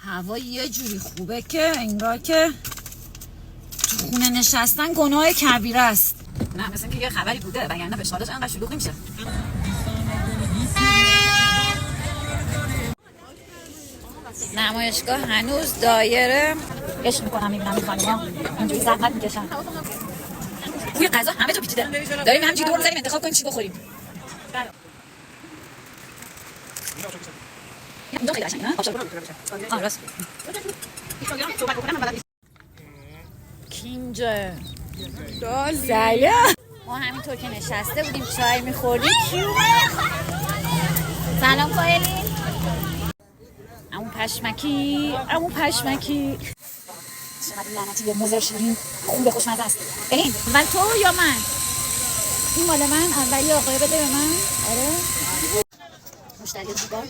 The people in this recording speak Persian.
هوا یه جوری خوبه که انگار که تو خونه نشستن گناه کبیره است. نه مثل که یه خبری بوده وگرنه فشارش انقدر شلوغ نمیشه. نمایشگاه هنوز دایره. عشق میکنم میبینم این خانم‌ها اینجوری زحمت میکشن. بوی غذا همه جا پیچیده. داریم همینجوری دور می‌زنیم انتخاب کنیم چی بخوریم. اینجا خیلی قشنگه نه؟ آب راست. کینجا. سلام. ما همینطور که نشسته بودیم چای می‌خوردیم. سلام فایلین. عمو پشمکی. چقدر لعنتی به موزر شیرین خوب خوشمزه است. بریم. اول تو یا من؟ این مال من اولی آقای بده به من. آره. مشتری زیبا.